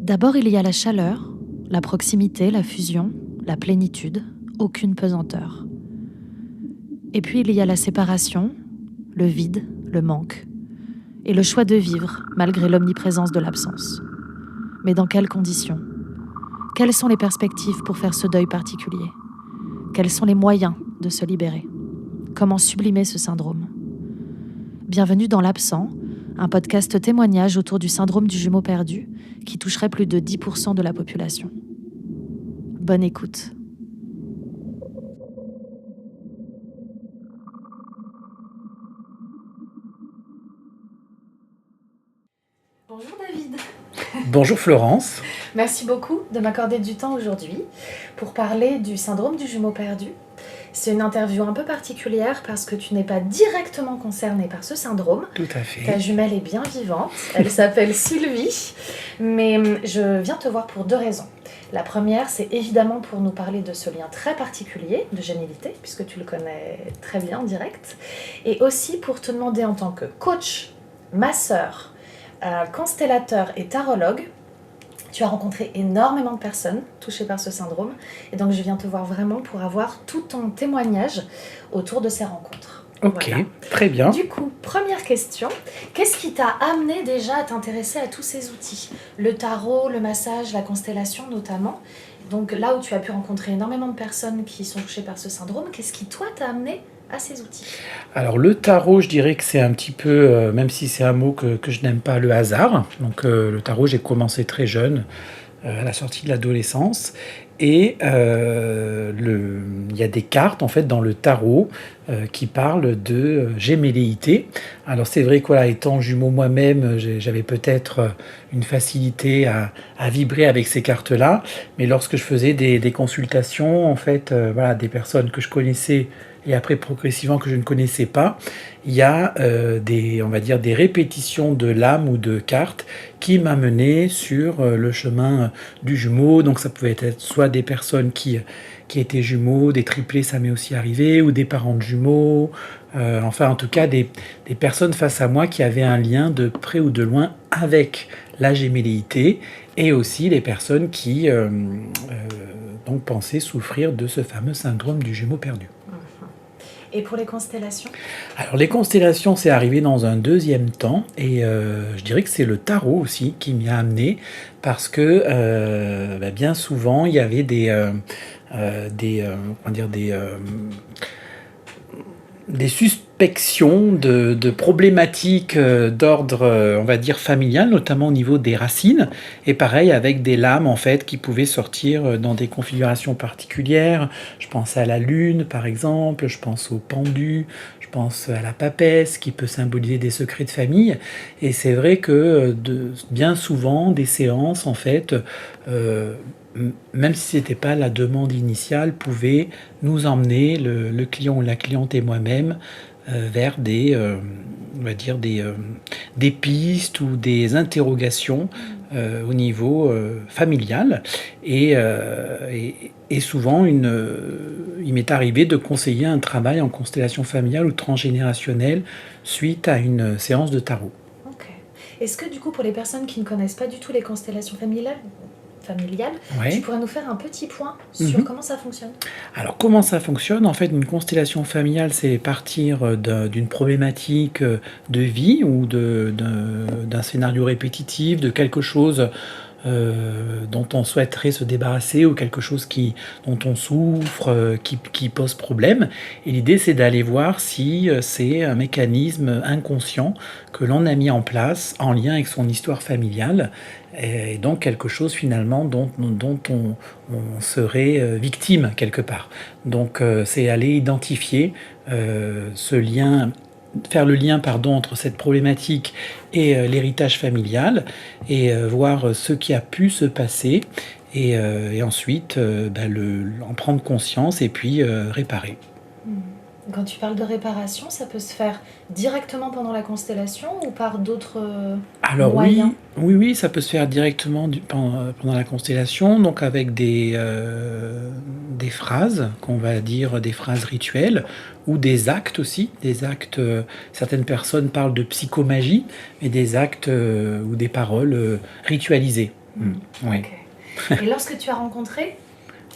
D'abord, il y a la chaleur, la proximité, la fusion, la plénitude, aucune pesanteur. Et puis il y a la séparation, le vide, le manque, et le choix de vivre malgré l'omniprésence de l'absence. Mais dans quelles conditions ? Quelles sont les perspectives pour faire ce deuil particulier ? Quels sont les moyens de se libérer ? Comment sublimer ce syndrome ? Bienvenue dans l'Absent, un podcast témoignage autour du syndrome du jumeau perdu qui toucherait plus de 10% de la population. Bonne écoute. Bonjour David. Bonjour Florence. Merci beaucoup de m'accorder du temps aujourd'hui pour parler du syndrome du jumeau perdu. C'est une interview un peu particulière parce que tu n'es pas directement concernée par ce syndrome. Tout à fait. Ta jumelle est bien vivante, elle s'appelle Sylvie, mais je viens te voir pour deux raisons. La première, c'est évidemment pour nous parler de ce lien très particulier de gémellité, puisque tu le connais très bien en direct, et aussi pour te demander en tant que coach, masseur, constellateur et tarologue. Tu as rencontré énormément de personnes touchées par ce syndrome et donc je viens te voir vraiment pour avoir tout ton témoignage autour de ces rencontres. Ok, Voilà. très bien. Du coup, première question, qu'est-ce qui t'a amené déjà à t'intéresser à tous ces outils ? Le tarot, le massage, la constellation notamment. Donc là où tu as pu rencontrer énormément de personnes qui sont touchées par ce syndrome, qu'est-ce qui toi t'a amené à ces outils ? Alors le tarot, je dirais que c'est un petit peu, même si c'est un mot que je n'aime pas, le hasard. Donc le tarot, j'ai commencé très jeune, à la sortie de l'adolescence. Et il y a des cartes en fait dans le tarot qui parlent de gémelléité. Alors c'est vrai que voilà, étant jumeau moi-même, j'avais peut-être une facilité à vibrer avec ces cartes-là. Mais lorsque je faisais des consultations, en fait, voilà, des personnes que je connaissais et après progressivement que je ne connaissais pas, il y a on va dire des répétitions de lames ou de cartes qui m'amenaient sur le chemin du jumeau. Donc ça pouvait être soit des personnes qui étaient jumeaux, des triplés, ça m'est aussi arrivé, ou des parents de jumeaux, enfin en tout cas des personnes face à moi qui avaient un lien de près ou de loin avec la gémelléité, et aussi les personnes qui donc pensaient souffrir de ce fameux syndrome du jumeau perdu. Et pour les constellations ? Alors les constellations, c'est arrivé dans un deuxième temps, et je dirais que c'est le tarot aussi qui m'y a amené, parce que bien souvent il y avait des suspections de problématiques d'ordre, on va dire, familial, notamment au niveau des racines, et pareil avec des lames en fait qui pouvaient sortir dans des configurations particulières. Je pense à la lune par exemple, je pense au pendu, je pense à la papesse qui peut symboliser des secrets de famille, et c'est vrai que bien souvent des séances en fait, même si ce n'était pas la demande initiale, pouvait nous emmener, le client ou la cliente et moi-même, vers on va dire des pistes ou des interrogations au niveau familial. Et souvent, il m'est arrivé de conseiller un travail en constellation familiale ou transgénérationnelle suite à une séance de tarot. Ok. Est-ce que du coup, pour les personnes qui ne connaissent pas du tout les constellations familiales, Ouais. Tu pourrais nous faire un petit point sur comment ça fonctionne ? Alors comment ça fonctionne ? En fait, une constellation familiale, c'est partir d'une problématique de vie ou d'un scénario répétitif, de quelque chose dont on souhaiterait se débarrasser, ou quelque chose dont on souffre, qui pose problème. Et l'idée, c'est d'aller voir si c'est un mécanisme inconscient que l'on a mis en place en lien avec son histoire familiale, et donc quelque chose finalement dont on serait victime quelque part. Donc c'est aller identifier ce lien, faire le lien entre cette problématique et l'héritage familial, et voir ce qui a pu se passer, et ensuite en prendre conscience et puis réparer. Quand tu parles de réparation, ça peut se faire directement pendant la constellation ou par d'autres moyens ? Oui, ça peut se faire directement pendant la constellation, donc avec des phrases, qu'on va dire des phrases rituelles, ou des actes aussi, certaines personnes parlent de psychomagie, mais des actes ou des paroles ritualisées. Oui. Ok. Et lorsque tu as rencontré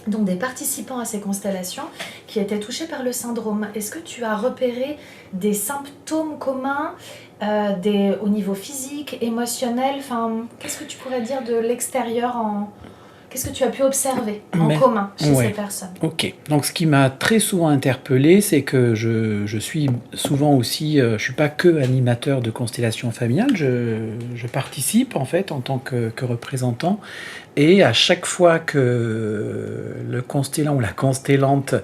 donc des participants à ces constellations qui étaient touchés par le syndrome, est-ce que tu as repéré des symptômes communs au niveau physique, émotionnel, enfin, qu'est-ce que tu pourrais dire de l'extérieur Qu'est-ce que tu as pu observer en commun chez ces personnes? Ok. Donc, ce qui m'a très souvent interpellé, c'est que je suis souvent aussi, je suis pas que animateur de constellation familiale, je participe en fait en tant que représentant. Et à chaque fois que le constellant ou la constellante,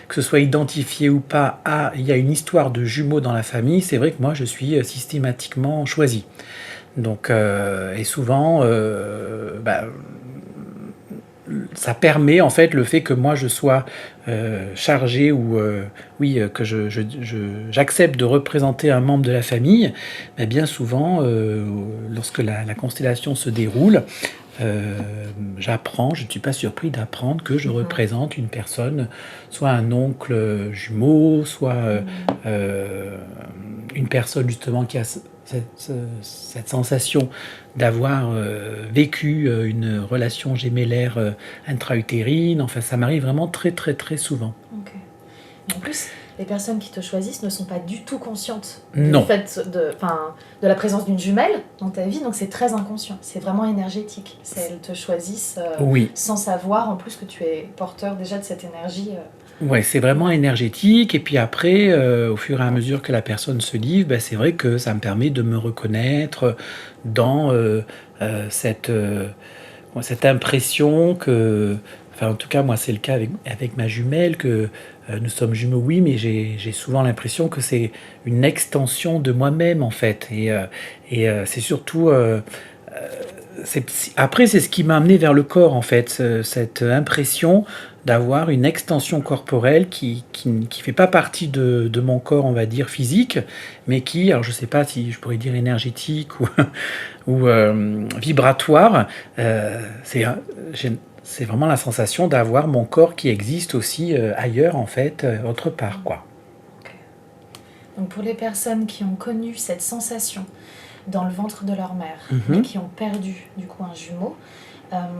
que ce soit identifié ou pas, il y a une histoire de jumeaux dans la famille, c'est vrai que moi je suis systématiquement choisi. Donc, et souvent, ça permet en fait le fait que moi je sois chargé ou que j'accepte de représenter un membre de la famille, mais bien souvent lorsque la constellation se déroule, j'apprends, je ne suis pas surpris d'apprendre que je représente une personne, soit un oncle jumeau, soit une personne justement qui a cette sensation d'avoir vécu une relation gémellaire intra-utérine. Enfin, ça m'arrive vraiment très très très souvent. Ok. En plus, les personnes qui te choisissent ne sont pas du tout conscientes Non. du fait de la présence d'une jumelle dans ta vie, donc c'est très inconscient. C'est vraiment énergétique. Elles te choisissent sans savoir en plus que tu es porteur déjà de cette énergie. Ouais, c'est vraiment énergétique. Et puis après, au fur et à mesure que la personne se livre, c'est vrai que ça me permet de me reconnaître dans cette impression que, enfin en tout cas moi c'est le cas avec ma jumelle, que nous sommes jumeaux, oui, mais j'ai souvent l'impression que c'est une extension de moi-même en fait. Et c'est surtout... après, c'est ce qui m'a amené vers le corps, en fait, cette impression d'avoir une extension corporelle qui fait pas partie de mon corps, on va dire, physique, mais qui, alors je sais pas si je pourrais dire énergétique ou vibratoire, c'est vraiment la sensation d'avoir mon corps qui existe aussi ailleurs, en fait, autre part, quoi. Okay. Donc pour les personnes qui ont connu cette sensation dans le ventre de leur mère, et qui ont perdu du coup un jumeau,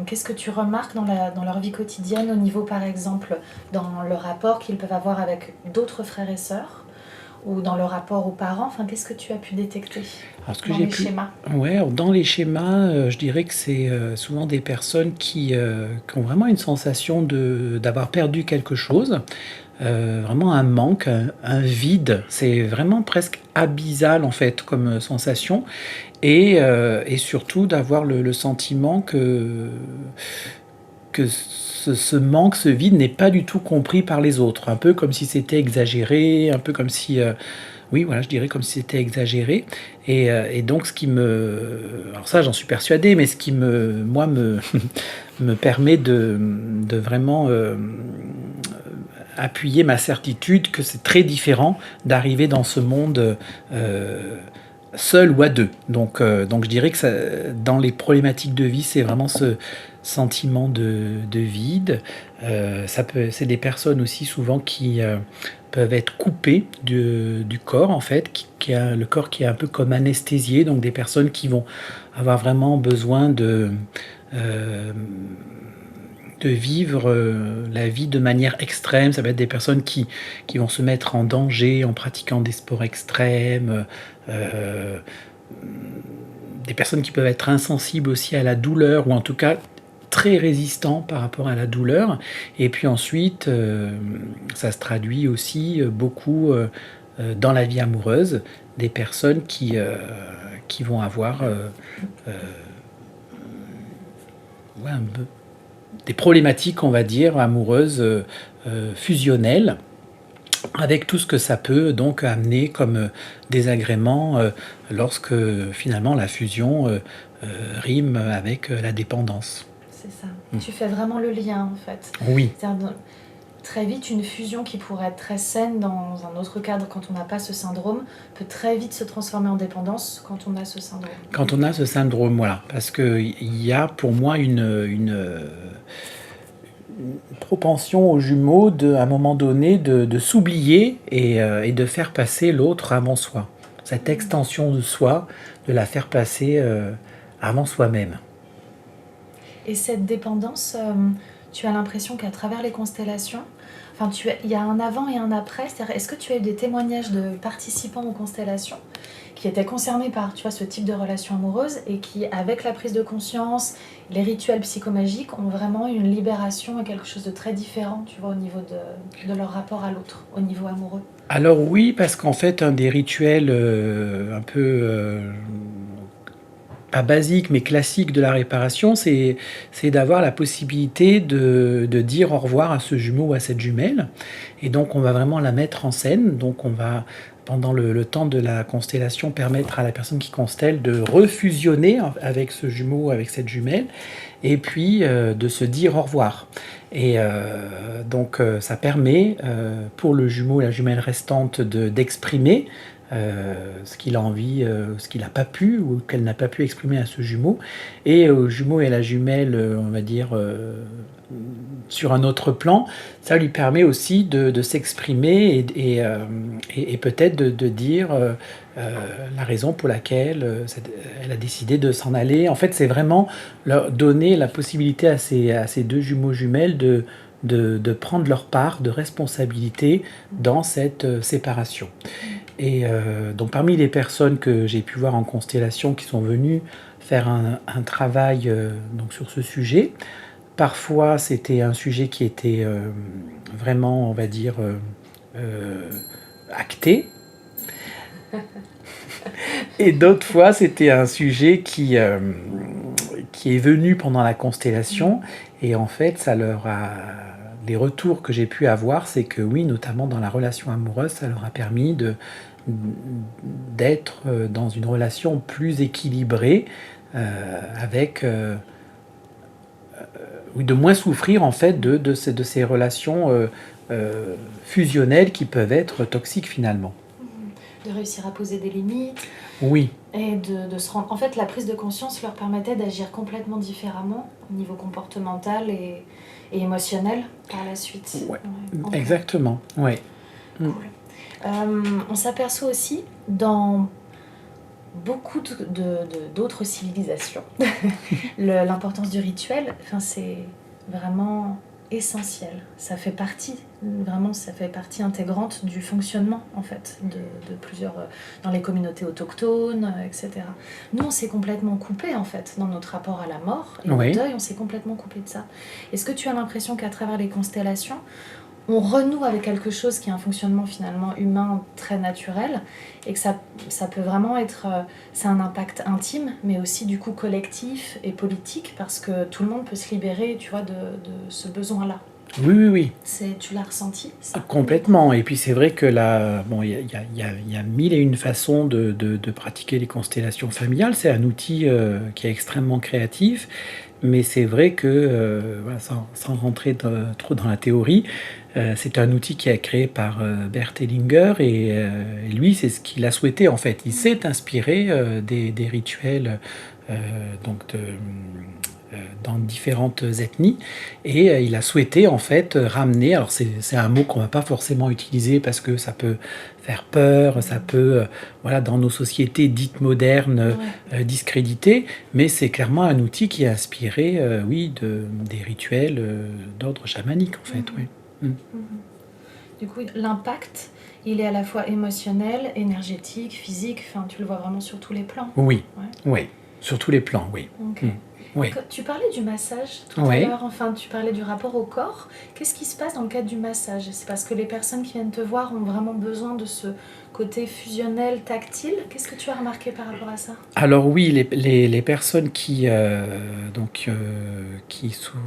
qu'est-ce que tu remarques dans leur vie quotidienne au niveau par exemple dans le rapport qu'ils peuvent avoir avec d'autres frères et sœurs ou dans le rapport aux parents, enfin qu'est-ce que tu as pu détecter dans les schémas? Ouais, dans les schémas, je dirais que c'est souvent des personnes qui ont vraiment une sensation d'avoir perdu quelque chose. Vraiment un manque, un vide, c'est vraiment presque abyssal en fait comme sensation, et surtout d'avoir le sentiment que ce manque, ce vide n'est pas du tout compris par les autres, un peu comme si c'était exagéré, un peu comme si... oui, voilà, je dirais comme si c'était exagéré. Et donc, alors ça, j'en suis persuadé, mais ce qui moi, me permet de vraiment appuyer ma certitude que c'est très différent d'arriver dans ce monde seul ou à deux. Donc je dirais que dans les problématiques de vie, c'est vraiment ce sentiment de vide. C'est des personnes aussi souvent qui peuvent être coupées du corps, en fait, le corps qui est un peu comme anesthésié, donc des personnes qui vont avoir vraiment besoin de vivre la vie de manière extrême. Ça va être des personnes qui vont se mettre en danger en pratiquant des sports extrêmes, des personnes qui peuvent être insensibles aussi à la douleur, ou en tout cas très résistants par rapport à la douleur. Et puis ensuite, ça se traduit aussi beaucoup dans la vie amoureuse, des personnes qui vont avoir des problématiques, on va dire, amoureuses fusionnelles, avec tout ce que ça peut donc amener comme désagrément lorsque finalement la fusion rime avec la dépendance. C'est ça. Tu fais vraiment le lien en fait. Oui. C'est-à-dire, très vite, une fusion qui pourrait être très saine dans un autre cadre quand on n'a pas ce syndrome peut très vite se transformer en dépendance quand on a ce syndrome. Quand on a ce syndrome, voilà. Parce qu'il y a pour moi une propension aux jumeaux à un moment donné de s'oublier et de faire passer l'autre avant soi. Cette extension de soi, de la faire passer avant soi-même. Et cette dépendance, tu as l'impression qu'à travers les constellations, enfin, il y a un avant et un après. C'est-à-dire, est-ce que tu as eu des témoignages de participants aux constellations qui étaient concernés par, tu vois, ce type de relation amoureuse et qui, avec la prise de conscience, les rituels psychomagiques, ont vraiment eu une libération et quelque chose de très différent, tu vois, au niveau de leur rapport à l'autre, au niveau amoureux? Alors oui, parce qu'en fait, un des rituels un peu pas basique, mais classique de la réparation, c'est d'avoir la possibilité de dire au revoir à ce jumeau ou à cette jumelle. Et donc, on va vraiment la mettre en scène. Donc, on va, pendant le temps de la constellation, permettre à la personne qui constelle de refusionner avec ce jumeau, avec cette jumelle, et puis de se dire au revoir. Et donc, ça permet pour le jumeau et la jumelle restante d'exprimer ce qu'il a envie, ce qu'il n'a pas pu ou qu'elle n'a pas pu exprimer à ce jumeau. Et au jumeau et à la jumelle, on va dire, sur un autre plan, ça lui permet aussi de s'exprimer et peut-être de dire la raison pour laquelle elle a décidé de s'en aller. En fait, c'est vraiment leur donner la possibilité à ces deux jumeaux jumelles de prendre leur part de responsabilité dans cette séparation. Et donc parmi les personnes que j'ai pu voir en constellation qui sont venues faire un travail donc sur ce sujet, parfois c'était un sujet qui était vraiment, on va dire, acté, et d'autres fois c'était un sujet qui est venu pendant la constellation, et en fait ça leur a... Les retours que j'ai pu avoir, c'est que oui, notamment dans la relation amoureuse, ça leur a permis d'être dans une relation plus équilibrée, avec oui, de moins souffrir en fait de ces relations fusionnelles qui peuvent être toxiques finalement. De réussir à poser des limites. Oui. Et de se rendre... En fait, la prise de conscience leur permettait d'agir complètement différemment au niveau comportemental et émotionnel par la suite. Ouais. Okay. Exactement, ouais. Cool. On s'aperçoit aussi dans beaucoup d'autres civilisations l'importance du rituel, enfin, c'est vraiment essentiel. Ça fait partie, vraiment, ça fait partie intégrante du fonctionnement, en fait, de plusieurs... dans les communautés autochtones, etc. Nous, on s'est complètement coupé, en fait, dans notre rapport à la mort et au deuil, on s'est complètement coupé de ça. Est-ce que tu as l'impression qu'à travers les constellations, on renoue avec quelque chose qui est un fonctionnement finalement humain très naturel et que ça peut vraiment être... c'est un impact intime, mais aussi du coup collectif et politique, parce que tout le monde peut se libérer, tu vois, de ce besoin-là. Oui. Tu l'as ressenti, ça? Complètement. Et puis c'est vrai que là, bon, il y a mille et une façons de pratiquer les constellations familiales. C'est un outil qui est extrêmement créatif. Mais c'est vrai que, voilà, sans rentrer trop dans la théorie, c'est un outil qui est créé par Bert Hellinger, et lui, c'est ce qu'il a souhaité en fait. Il s'est inspiré des rituels donc dans différentes ethnies, et il a souhaité en fait ramener, alors c'est un mot qu'on va pas forcément utiliser parce que ça peut faire peur, ça peut, voilà, dans nos sociétés dites modernes, discréditer, mais c'est clairement un outil qui est inspiré, oui, des rituels d'ordre chamanique en fait, oui. Du coup, l'impact, il est à la fois émotionnel, énergétique, physique, enfin, tu le vois vraiment sur tous les plans. Oui, sur tous les plans, oui. Okay. Oui. Tu parlais du massage tout à l'heure, enfin tu parlais du rapport au corps. Qu'est-ce qui se passe dans le cadre du massage? C'est parce que les personnes qui viennent te voir ont vraiment besoin de ce côté fusionnel, tactile. Qu'est-ce que tu as remarqué par rapport à ça? Alors oui, les personnes qui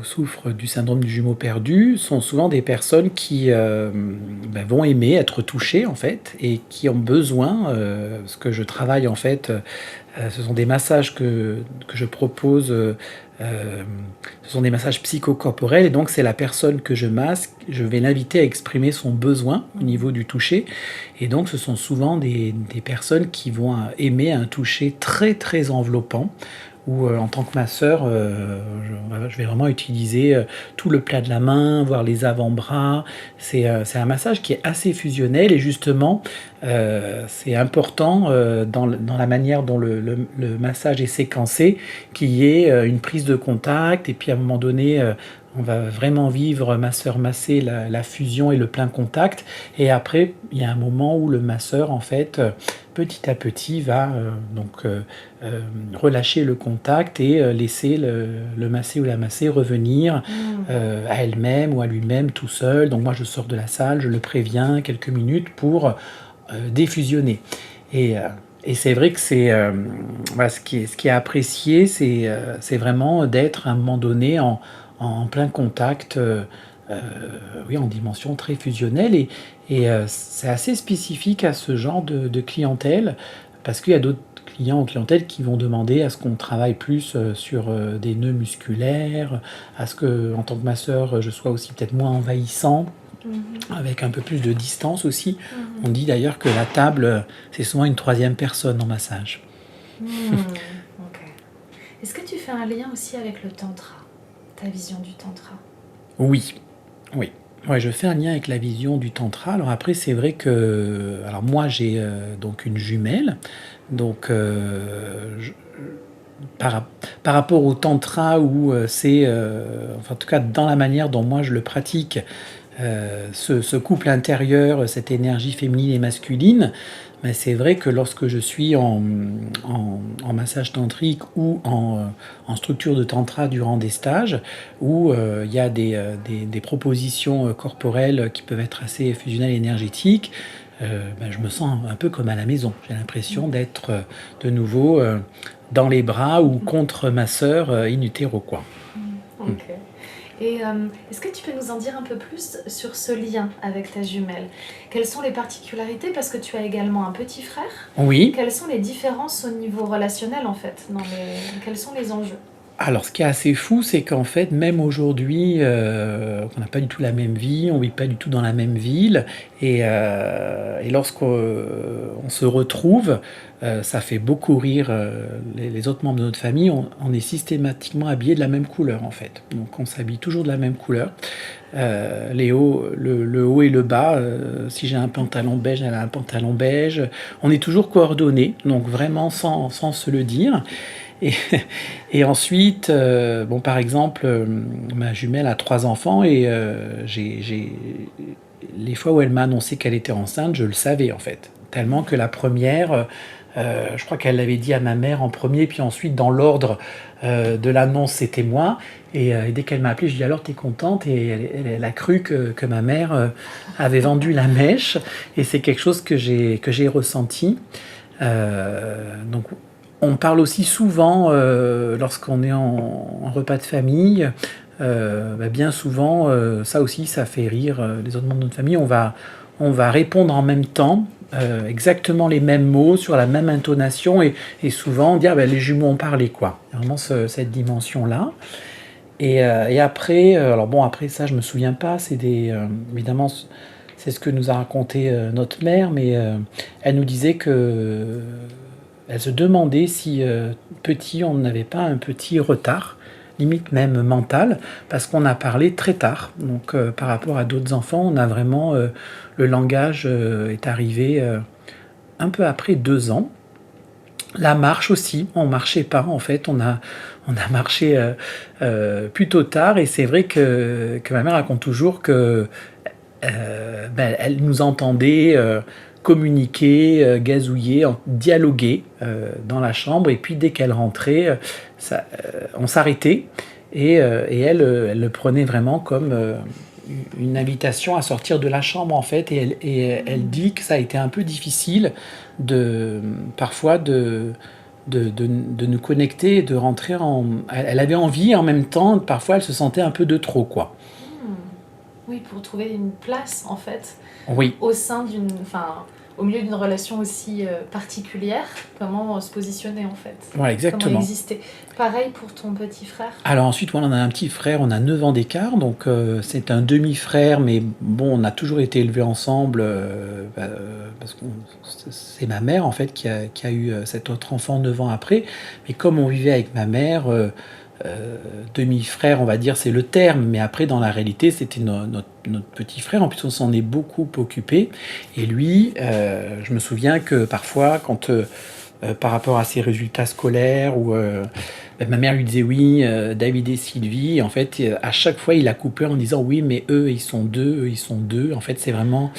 souffrent du syndrome du jumeau perdu sont souvent des personnes qui vont aimer être touchées en fait, et qui ont besoin, parce que je travaille en fait, ce sont des massages que je propose, ce sont des massages psychocorporels, et donc c'est la personne que je masse, je vais l'inviter à exprimer son besoin au niveau du toucher, et donc ce sont souvent des personnes qui vont aimer un toucher très très enveloppant, où en tant que masseur, je vais vraiment utiliser tout le plat de la main, voire les avant-bras. C'est un massage qui est assez fusionnel et justement, c'est important dans la manière dont le massage est séquencé, qu'il y ait une prise de contact et puis à un moment donné, on va vraiment vivre masseur massé la fusion et le plein contact. Et après, il y a un moment où le masseur, en fait, petit à petit, va relâcher le contact et laisser le massé ou la massée revenir à elle-même ou à lui-même tout seul. Donc moi, je sors de la salle, je le préviens quelques minutes pour défusionner. Et c'est vrai que voilà, ce qui est apprécié, c'est vraiment d'être à un moment donné en plein contact, oui, en dimension très fusionnelle. Et c'est assez spécifique à ce genre de clientèle, parce qu'il y a d'autres clients ou clientèles qui vont demander à ce qu'on travaille plus sur des nœuds musculaires, à ce que, en tant que masseur, je sois aussi peut-être moins envahissant, avec un peu plus de distance aussi. On dit d'ailleurs que la table, c'est souvent une troisième personne en massage. Ok. Est-ce que tu fais un lien aussi avec le tantra, ta vision du tantra? Oui, oui. Ouais, je fais un lien avec la vision du tantra. Alors après, c'est vrai que, alors moi, j'ai donc une jumelle. Donc, par, par rapport au tantra où enfin en tout cas dans la manière dont moi je le pratique, ce couple intérieur, cette énergie féminine et masculine, mais c'est vrai que lorsque je suis en massage tantrique ou en structure de tantra durant des stages, où il y a des propositions corporelles qui peuvent être assez fusionnelles et énergétiques, je me sens un peu comme à la maison. J'ai l'impression d'être de nouveau dans les bras ou contre ma sœur in utero, quoi. Ok. Et est-ce que tu peux nous en dire un peu plus sur ce lien avec ta jumelle? Quelles sont les particularités? Parce que tu as également un petit frère. Oui. Quelles sont les différences au niveau relationnel, en fait? Quels sont les enjeux? Alors, ce qui est assez fou, c'est qu'en fait, même aujourd'hui, on n'a pas du tout la même vie, on vit pas du tout dans la même ville, et lorsqu'on on se retrouve, ça fait beaucoup rire les autres membres de notre famille. On est systématiquement habillés de la même couleur, en fait. Donc, on s'habille toujours de la même couleur. Le haut et le bas, si j'ai un pantalon beige, elle a un pantalon beige. On est toujours coordonnés, donc vraiment sans se le dire. Et, et ensuite, par exemple, ma jumelle a 3 enfants et les fois où elle m'a annoncé qu'elle était enceinte, je le savais en fait. Tellement que la première, je crois qu'elle l'avait dit à ma mère en premier, puis ensuite dans l'ordre de l'annonce, c'était moi. Et dès qu'elle m'a appelé, je lui ai dit alors t'es contente? Et elle a cru que ma mère avait vendu la mèche. Et c'est quelque chose que j'ai ressenti. Donc on parle aussi souvent, lorsqu'on est en repas de famille, bien souvent, ça aussi, ça fait rire les autres membres de notre famille. On va répondre en même temps, exactement les mêmes mots, sur la même intonation, et souvent dire les jumeaux ont parlé, quoi. Il y a vraiment cette dimension-là. Et après, après ça, je me souviens pas, évidemment, c'est ce que nous a raconté notre mère, mais elle nous disait que elle se demandait si petit, on n'avait pas un petit retard, limite même mental, parce qu'on a parlé très tard. Donc par rapport à d'autres enfants, on a vraiment le langage est arrivé un peu après 2 ans. La marche aussi, on marchait pas en fait, on a marché plutôt tard, et c'est vrai que ma mère raconte toujours que elle nous entendait communiquer, gazouiller, dialoguer dans la chambre, et puis dès qu'elle rentrait, on s'arrêtait, et elle le prenait vraiment comme une invitation à sortir de la chambre en fait, et elle dit que ça a été un peu difficile parfois de nous connecter, de rentrer elle avait envie, en même temps parfois elle se sentait un peu de trop, quoi. Oui, pour trouver une place en fait. Oui. Au sein d'une, enfin, au milieu d'une relation aussi particulière, comment se positionner en fait, Voilà, exactement. comment exister. Pareil pour ton petit frère. Alors ensuite, voilà, on a un petit frère, on a 9 ans d'écart, donc c'est un demi-frère, mais bon, on a toujours été élevés ensemble, parce que c'est ma mère en fait qui a eu cet autre enfant 9 ans après. Mais comme on vivait avec ma mère, demi-frère, on va dire, c'est le terme, mais après dans la réalité, c'était notre petit frère. En plus, on s'en est beaucoup occupé. Et lui, je me souviens que parfois, quand par rapport à ses résultats scolaires ou ma mère lui disait oui, David et Sylvie. En fait, à chaque fois, il a coupé en disant oui, mais eux, ils sont deux, eux, ils sont deux. En fait, c'est vraiment.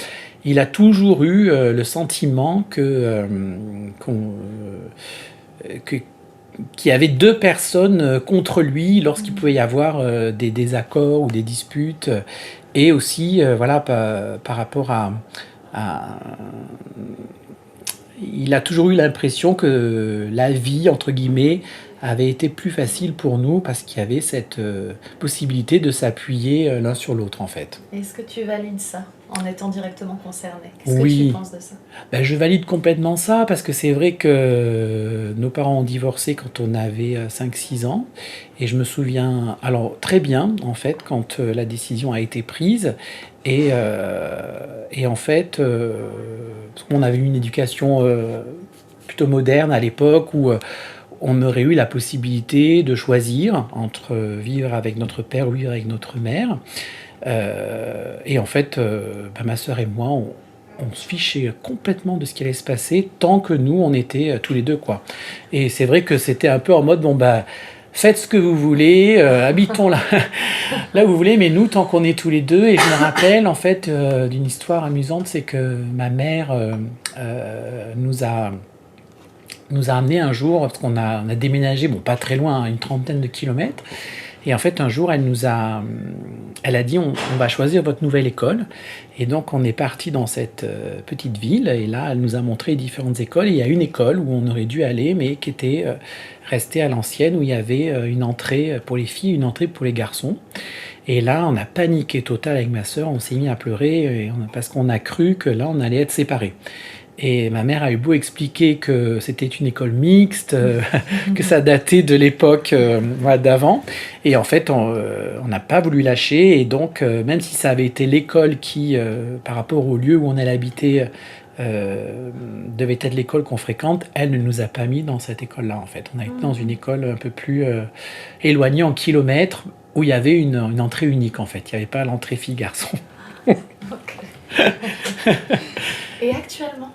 Il a toujours eu le sentiment qu'il y avait deux personnes contre lui lorsqu'il pouvait y avoir des désaccords ou des disputes. Et aussi, voilà, par rapport à il a toujours eu l'impression que la vie, entre guillemets, avait été plus facile pour nous parce qu'il y avait cette possibilité de s'appuyer l'un sur l'autre, en fait. Est-ce que tu valides ça en étant directement concerné? Qu'est-ce que Oui, tu penses de ça? ben, je valide complètement ça parce que c'est vrai que nos parents ont divorcé quand on avait 5-6 ans. Et je me souviens, alors très bien, en fait, quand la décision a été prise. Et en fait, parce qu'on avait eu une éducation plutôt moderne à l'époque où on aurait eu la possibilité de choisir entre vivre avec notre père ou vivre avec notre mère. Et en fait, ma sœur et moi, on se fichait complètement de ce qui allait se passer tant que nous, on était tous les deux, quoi. Et c'est vrai que c'était un peu en mode, bon, bah, faites ce que vous voulez, habitons là, là où vous voulez, mais nous, tant qu'on est tous les deux. Et je me rappelle, en fait, d'une histoire amusante, c'est que ma mère nous a amené un jour, parce on a déménagé, bon, pas très loin, une trentaine de kilomètres. Et en fait, un jour, elle a dit, on va choisir votre nouvelle école. Et donc, on est parti dans cette petite ville. Et là, elle nous a montré différentes écoles. Et il y a une école où on aurait dû aller, mais qui était restée à l'ancienne, où il y avait une entrée pour les filles, une entrée pour les garçons. Et là, on a paniqué total avec ma sœur. On s'est mis à pleurer parce qu'on a cru que là, on allait être séparés. Et ma mère a eu beau expliquer que c'était une école mixte, que ça datait de l'époque voilà, d'avant. Et en fait, on n'a pas voulu lâcher. Et donc, même si ça avait été l'école qui, par rapport au lieu où on allait habiter, devait être l'école qu'on fréquente, elle ne nous a pas mis dans cette école-là, en fait. On a été dans une école un peu plus éloignée en kilomètres, où il y avait une entrée unique, en fait. Il n'y avait pas l'entrée fille-garçon. Et actuellement?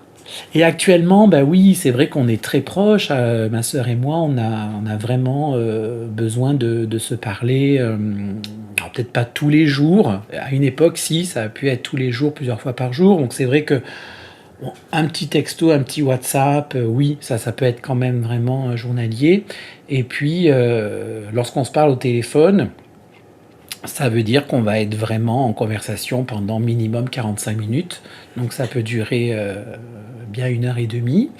Et actuellement, bah oui, c'est vrai qu'on est très proches. Ma sœur et moi, on a vraiment besoin de se parler. Alors peut-être pas tous les jours. À une époque, si, ça a pu être tous les jours, plusieurs fois par jour. Donc c'est vrai que bon, un petit texto, un petit WhatsApp, oui, ça peut être quand même vraiment journalier. Et puis, lorsqu'on se parle au téléphone, ça veut dire qu'on va être vraiment en conversation pendant minimum 45 minutes. Donc ça peut durer bien 1 heure et demie.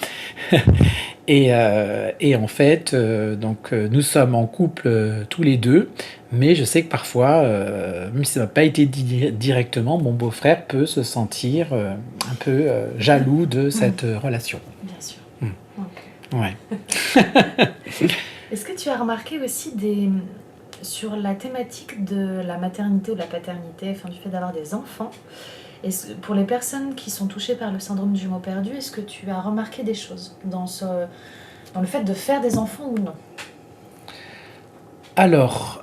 Et en fait, nous sommes en couple tous les deux. Mais je sais que parfois, même si ça n'a pas été dit directement, mon beau-frère peut se sentir un peu jaloux de cette relation. Bien sûr. Okay. Ouais. Est-ce que tu as remarqué aussi sur la thématique de la maternité ou de la paternité, enfin du fait d'avoir des enfants, pour les personnes qui sont touchées par le syndrome du jumeau perdu, est-ce que tu as remarqué des choses dans le fait de faire des enfants ou non? Alors,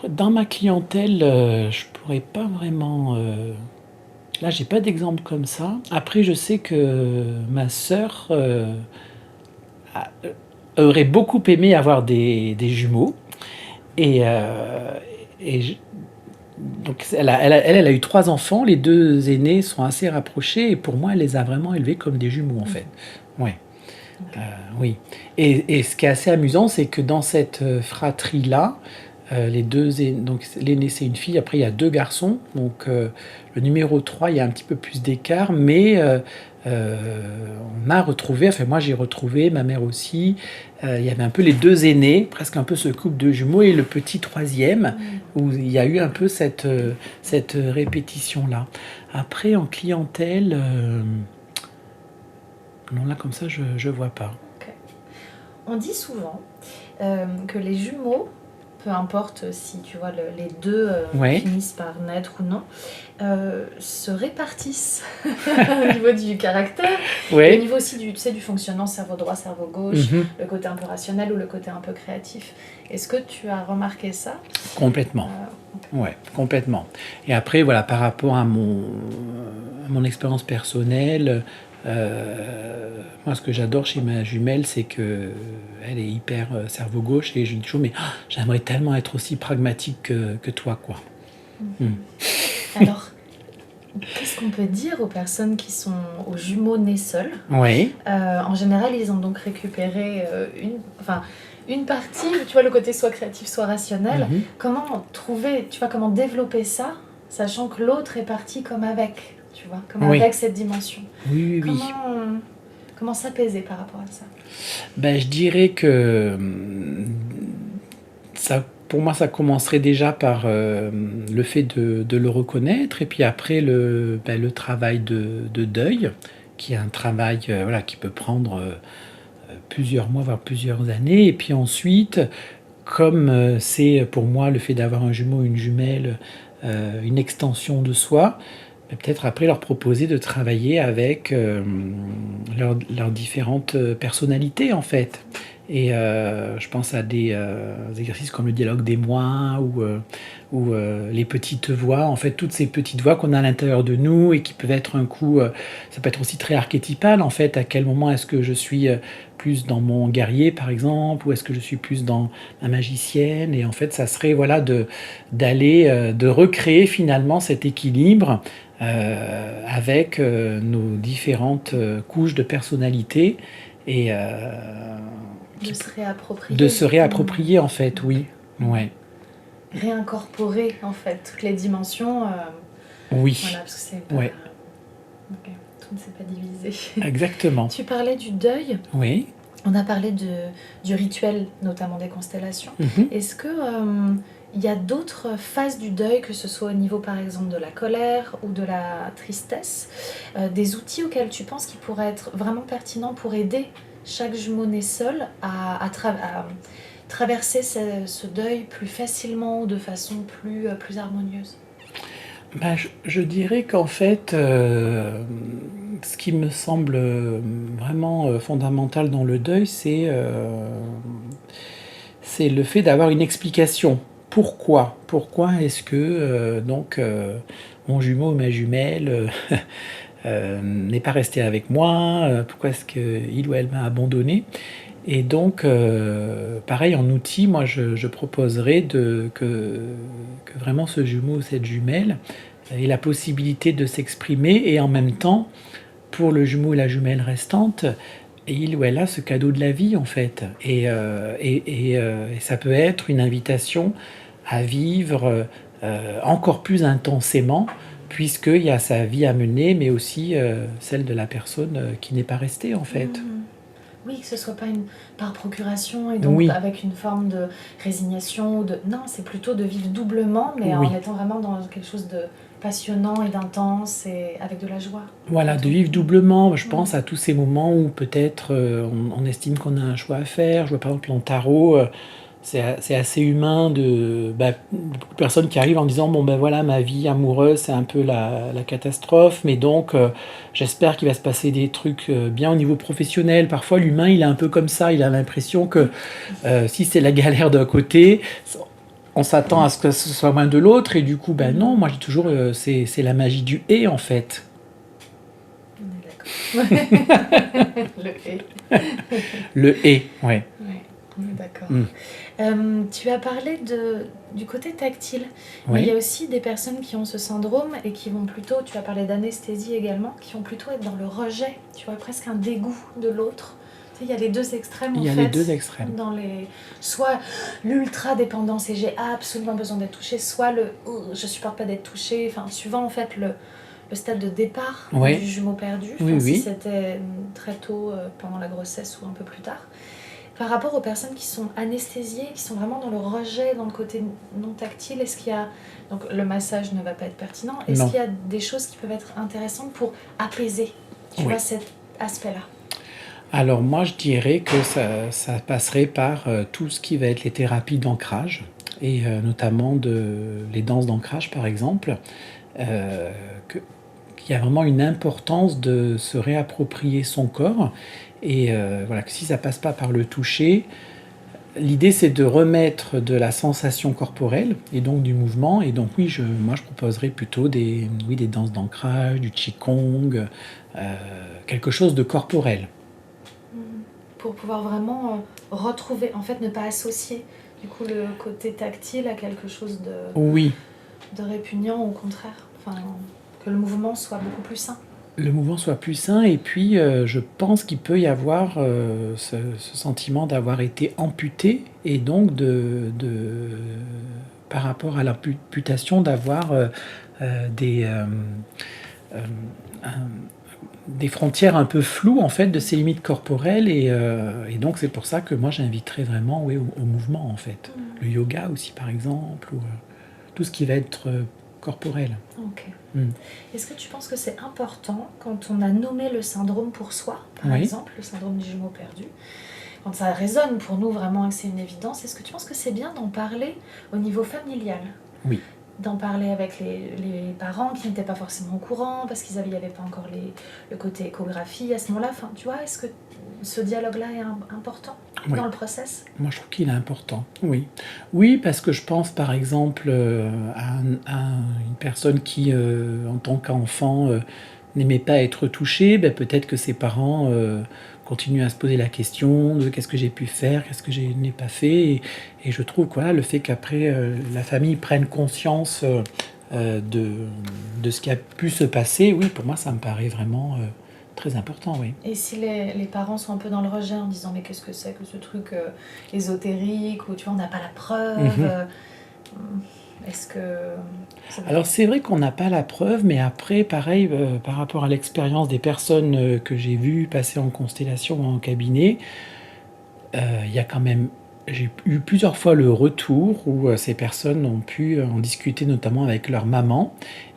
dans ma clientèle, je pourrais pas vraiment... là, j'ai pas d'exemple comme ça. Après, je sais que ma sœur aurait beaucoup aimé avoir des jumeaux. Donc elle a eu 3 enfants. Les 2 aînés sont assez rapprochés. Et pour moi, elle les a vraiment élevés comme des jumeaux, en fait. Ouais. Oui. Et ce qui est assez amusant, c'est que dans cette fratrie-là, Donc l'aîné c'est une fille, après il y a 2 garçons, donc le numéro 3 il y a un petit peu plus d'écart, mais on a retrouvé, enfin moi j'ai retrouvé, ma mère aussi, il y avait un peu les 2 aînés, presque un peu ce couple de jumeaux, et le petit troisième, où il y a eu un peu cette répétition-là. Après en clientèle, non là comme ça je vois pas. Ok. On dit souvent que les jumeaux, peu importe si tu vois les deux Ouais. finissent par naître ou non, se répartissent au niveau du caractère et au Ouais. niveau aussi du, tu sais, du fonctionnement cerveau droit, cerveau gauche, Mhm. le côté un peu rationnel ou le côté un peu créatif. Est-ce que tu as remarqué ça? Complètement. Ouais, complètement. Et après, voilà, par rapport à mon expérience personnelle, moi, ce que j'adore chez ma jumelle, c'est que elle est hyper cerveau gauche et je dis toujours, mais j'aimerais tellement être aussi pragmatique que toi, quoi. Alors, qu'est-ce qu'on peut dire aux personnes qui sont aux jumeaux nés seuls? Oui, En général, ils ont donc récupéré une partie, tu vois, le côté soit créatif, soit rationnel. Mhm. Comment trouver, tu vois, comment développer ça, sachant que l'autre est parti comme avec, tu vois, comme Oui. avec cette dimension. Oui. Comment s'apaiser par rapport à ça? Ben, je dirais que ça, pour moi, ça commencerait déjà par le fait de le reconnaître, et puis après le travail de deuil, qui est un travail voilà, qui peut prendre plusieurs mois, voire plusieurs années. Et puis ensuite, comme c'est pour moi le fait d'avoir un jumeau ou une jumelle, une extension de soi, peut-être après leur proposer de travailler avec leurs différentes personnalités en fait. Et je pense à des exercices comme le dialogue des moi ou les petites voix, en fait toutes ces petites voix qu'on a à l'intérieur de nous et qui peuvent être un coup, ça peut être aussi très archétypal en fait, à quel moment est-ce que je suis plus dans mon guerrier par exemple, ou est-ce que je suis plus dans ma magicienne, et en fait ça serait voilà de recréer finalement cet équilibre avec nos différentes couches de personnalité et de se réapproprier en fait, oui. Ouais. Réincorporer en fait toutes les dimensions. Oui. Voilà, parce que c'est pas... Ouais. Ok, tout ne s'est pas divisé. Exactement. Tu parlais du deuil. Oui. On a parlé du rituel, notamment des constellations. Mhm. Est-ce que il y a d'autres phases du deuil, que ce soit au niveau par exemple de la colère ou de la tristesse, des outils auxquels tu penses qu'ils pourraient être vraiment pertinents pour aider chaque jumeau né seul à traverser ce deuil plus facilement ou de façon plus harmonieuse? Bah, je dirais qu'en fait, ce qui me semble vraiment fondamental dans le deuil, c'est le fait d'avoir une explication. Pourquoi? Pourquoi est-ce que mon jumeau ou ma jumelle n'est pas resté avec moi? Pourquoi est-ce qu'il ou elle m'a abandonné? Et donc, pareil, en outil, moi, je proposerais que vraiment ce jumeau ou cette jumelle ait la possibilité de s'exprimer, et en même temps, pour le jumeau et la jumelle restante, il ou elle a ce cadeau de la vie, en fait. Et ça peut être une invitation à vivre encore plus intensément, puisqu'il y a sa vie à mener, mais aussi celle de la personne qui n'est pas restée, en fait. Oui, que ce soit pas par procuration et donc Oui. avec une forme de résignation. Non, c'est plutôt de vivre doublement, mais Oui. en étant vraiment dans quelque chose de passionnant et d'intense et avec de la joie. Voilà, de vivre doublement. Je pense à tous ces moments où peut-être on estime qu'on a un choix à faire. Je vois par exemple en tarot, c'est assez humain beaucoup de personnes qui arrivent en disant bon ben voilà, ma vie amoureuse c'est un peu la catastrophe, mais donc j'espère qu'il va se passer des trucs bien au niveau professionnel. Parfois l'humain il est un peu comme ça, il a l'impression que si c'est la galère d'un côté, on s'attend à ce que ce soit moins de l'autre, et du coup ben non, moi je dis toujours c'est la magie du et en fait. On est d'accord. Le et. Le et, ouais. Ouais, on est d'accord. Mm. Tu as parlé du côté tactile, mais Oui. il y a aussi des personnes qui ont ce syndrome et qui vont plutôt, tu as parlé d'anesthésie également, qui vont plutôt être dans le rejet, tu vois, presque un dégoût de l'autre, Il y a les deux extrêmes, Il y a les deux extrêmes. Soit l'ultra dépendance et j'ai absolument besoin d'être touchée, soit je supporte pas d'être touchée. Enfin, suivant en fait le stade de départ du jumeau perdu. Si c'était très tôt pendant la grossesse ou un peu plus tard. Par rapport aux personnes qui sont anesthésiées, qui sont vraiment dans le rejet, dans le côté non tactile, est-ce qu'il y a... Donc le massage ne va pas être pertinent. Est-ce qu'il y a des choses qui peuvent être intéressantes pour apaiser, cet aspect-là? Alors moi, je dirais que ça passerait par tout ce qui va être les thérapies d'ancrage, et notamment les danses d'ancrage, par exemple, qu'il y a vraiment une importance de se réapproprier son corps. Et que si ça passe pas par le toucher, l'idée c'est de remettre de la sensation corporelle et donc du mouvement. Et donc moi je proposerais plutôt des danses d'ancrage, du qigong, quelque chose de corporel. Pour pouvoir vraiment retrouver, en fait ne pas associer du coup le côté tactile à quelque chose de répugnant, au contraire, que le mouvement soit beaucoup plus sain. Le mouvement soit plus sain, et puis je pense qu'il peut y avoir ce sentiment d'avoir été amputé, et donc par rapport à l'amputation d'avoir des frontières un peu floues en fait de ses limites corporelles, et donc c'est pour ça que moi j'inviterais vraiment au mouvement en fait. Le yoga aussi par exemple, ou tout ce qui va être corporel. Ok. Est-ce que tu penses que c'est important quand on a nommé le syndrome pour soi, par exemple, le syndrome du jumeau perdu, quand ça résonne pour nous vraiment et que c'est une évidence, est-ce que tu penses que c'est bien d'en parler au niveau familial? Oui. D'en parler avec les parents qui n'étaient pas forcément au courant parce qu'il n'y avait pas encore le côté échographie à ce moment-là. Tu vois, est-ce que ce dialogue-là est important dans le process? Moi, je trouve qu'il est important, oui. Oui, parce que je pense, par exemple, à une personne qui, en tant qu'enfant, n'aimait pas être touchée. Peut-être que ses parents continuent à se poser la question de qu'est-ce que j'ai pu faire, qu'est-ce que je n'ai pas fait. Et je trouve que le fait qu'après, la famille prenne conscience de ce qui a pu se passer, oui, pour moi, ça me paraît vraiment... très important, oui. Et si les parents sont un peu dans le rejet en disant mais qu'est-ce que c'est que ce truc ésotérique, ou tu vois on n'a pas la preuve, est-ce que... Alors c'est vrai qu'on n'a pas la preuve, mais après pareil par rapport à l'expérience des personnes que j'ai vues passer en constellation ou en cabinet, il y a quand même... J'ai eu plusieurs fois le retour où ces personnes ont pu en discuter notamment avec leur maman.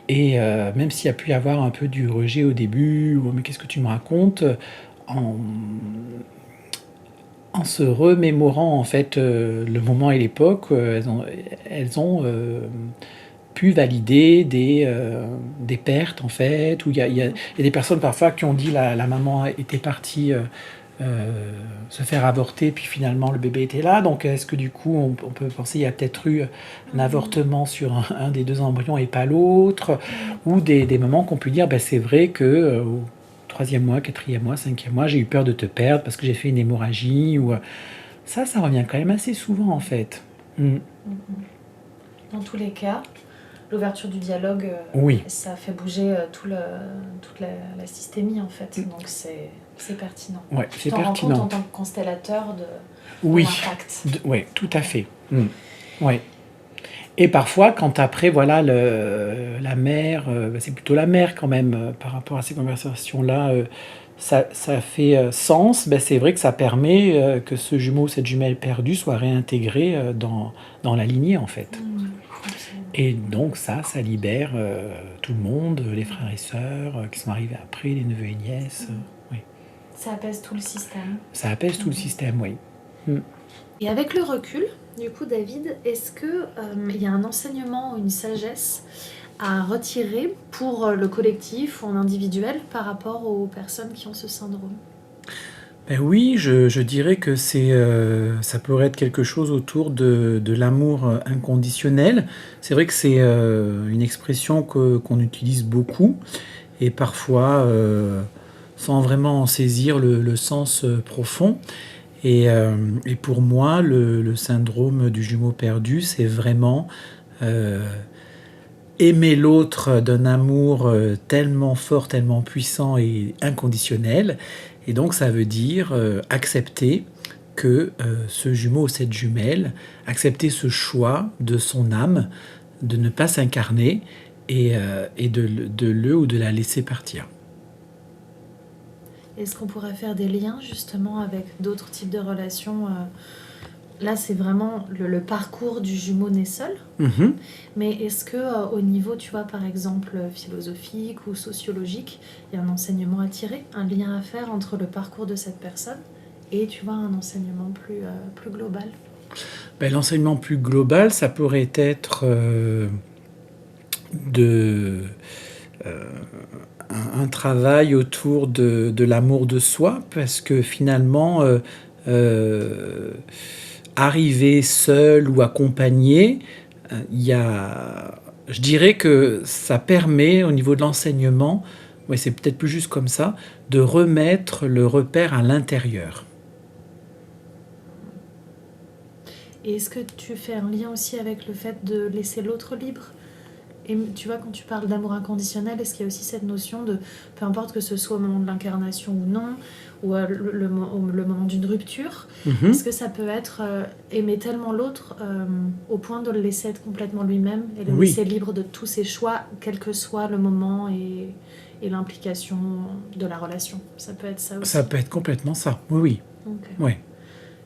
Et même s'il y a pu y avoir un peu du rejet au début, ou mais qu'est-ce que tu me racontes, en se remémorant en fait le moment et l'époque, elles ont pu valider des pertes en fait, où il y a des personnes parfois qui ont dit la maman était partie se faire avorter, puis finalement le bébé était là. Donc est-ce que du coup on peut penser qu'il y a peut-être eu un avortement sur un des deux embryons et pas l'autre, ou des moments qu'on peut dire c'est vrai que au 3e mois, 4e mois, 5e mois, j'ai eu peur de te perdre parce que j'ai fait une hémorragie, ou ça revient quand même assez souvent en fait. Dans tous les cas, l'ouverture du dialogue, ça fait bouger toute la systémie en fait, donc c'est pertinent. Ouais, c'est pertinent. Tu t'en rends compte en tant que constellateur de l'impact. Oui, tout à fait. Ouais. Et parfois, quand après, la mère, c'est plutôt la mère quand même, par rapport à ces conversations-là, ça fait sens, c'est vrai que ça permet que ce jumeau ou cette jumelle perdue soit réintégré dans la lignée en fait. Et donc ça libère tout le monde, les frères et sœurs qui sont arrivés après, les neveux et nièces. Oui. Ça apaise tout le système. Ça apaise tout le système, oui. Et avec le recul, du coup, David, est-ce qu'il y a un enseignement ou une sagesse à retirer pour le collectif ou en individuel par rapport aux personnes qui ont ce syndrome? Oui, je dirais que ça pourrait être quelque chose autour de l'amour inconditionnel. C'est vrai que c'est une expression qu'on utilise beaucoup, et parfois sans vraiment en saisir le sens profond. Et pour moi, le syndrome du jumeau perdu, c'est vraiment aimer l'autre d'un amour tellement fort, tellement puissant et inconditionnel. Et donc ça veut dire accepter que ce jumeau ou cette jumelle, accepter ce choix de son âme de ne pas s'incarner et de le ou de la laisser partir. Est-ce qu'on pourrait faire des liens justement avec d'autres types de relations Là, c'est vraiment le parcours du jumeau né seul. Mhm. Mais est-ce que au niveau, tu vois, par exemple, philosophique ou sociologique, il y a un enseignement à tirer, un lien à faire entre le parcours de cette personne et, tu vois, un enseignement plus global? Ben, l'enseignement plus global, ça pourrait être de, un travail autour de l'amour de soi, parce que finalement, arriver seul ou accompagné, je dirais que ça permet au niveau de l'enseignement, ouais, c'est peut-être plus juste comme ça, de remettre le repère à l'intérieur. Et est-ce que tu fais un lien aussi avec le fait de laisser l'autre libre? Et tu vois, quand tu parles d'amour inconditionnel, est-ce qu'il y a aussi cette notion de, peu importe que ce soit au moment de l'incarnation ou non, ou le moment d'une rupture, Mhm. est-ce que ça peut être aimer tellement l'autre au point de le laisser être complètement lui-même et le Oui. laisser libre de tous ses choix, quel que soit le moment et l'implication de la relation? Ça peut être ça aussi. Ça peut être complètement ça, oui, oui. Ok. Ouais.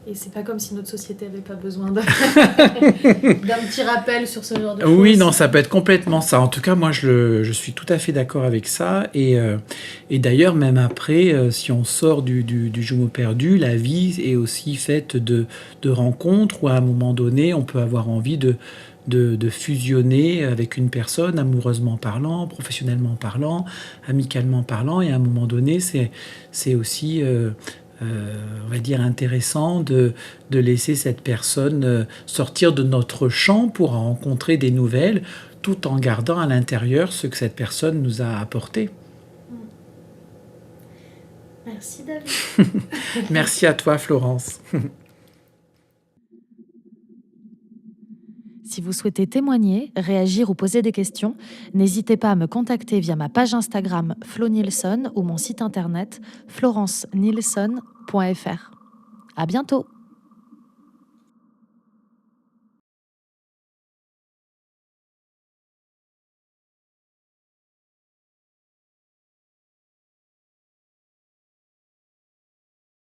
Et c'est pas comme si notre société avait pas besoin d'un petit rappel sur ce genre de choses. Oui, non, ça peut être complètement ça. En tout cas, moi, je suis tout à fait d'accord avec ça. Et d'ailleurs, même après, si on sort du jumeau perdu, la vie est aussi faite de rencontres où à un moment donné, on peut avoir envie de fusionner avec une personne, amoureusement parlant, professionnellement parlant, amicalement parlant. Et à un moment donné, c'est aussi... on va dire intéressant de laisser cette personne sortir de notre champ pour en rencontrer des nouvelles, tout en gardant à l'intérieur ce que cette personne nous a apporté. Merci David. Merci à toi Florence. Si vous souhaitez témoigner, réagir ou poser des questions, n'hésitez pas à me contacter via ma page Instagram Flo Nilsson ou mon site internet florencenilsson.fr. À bientôt!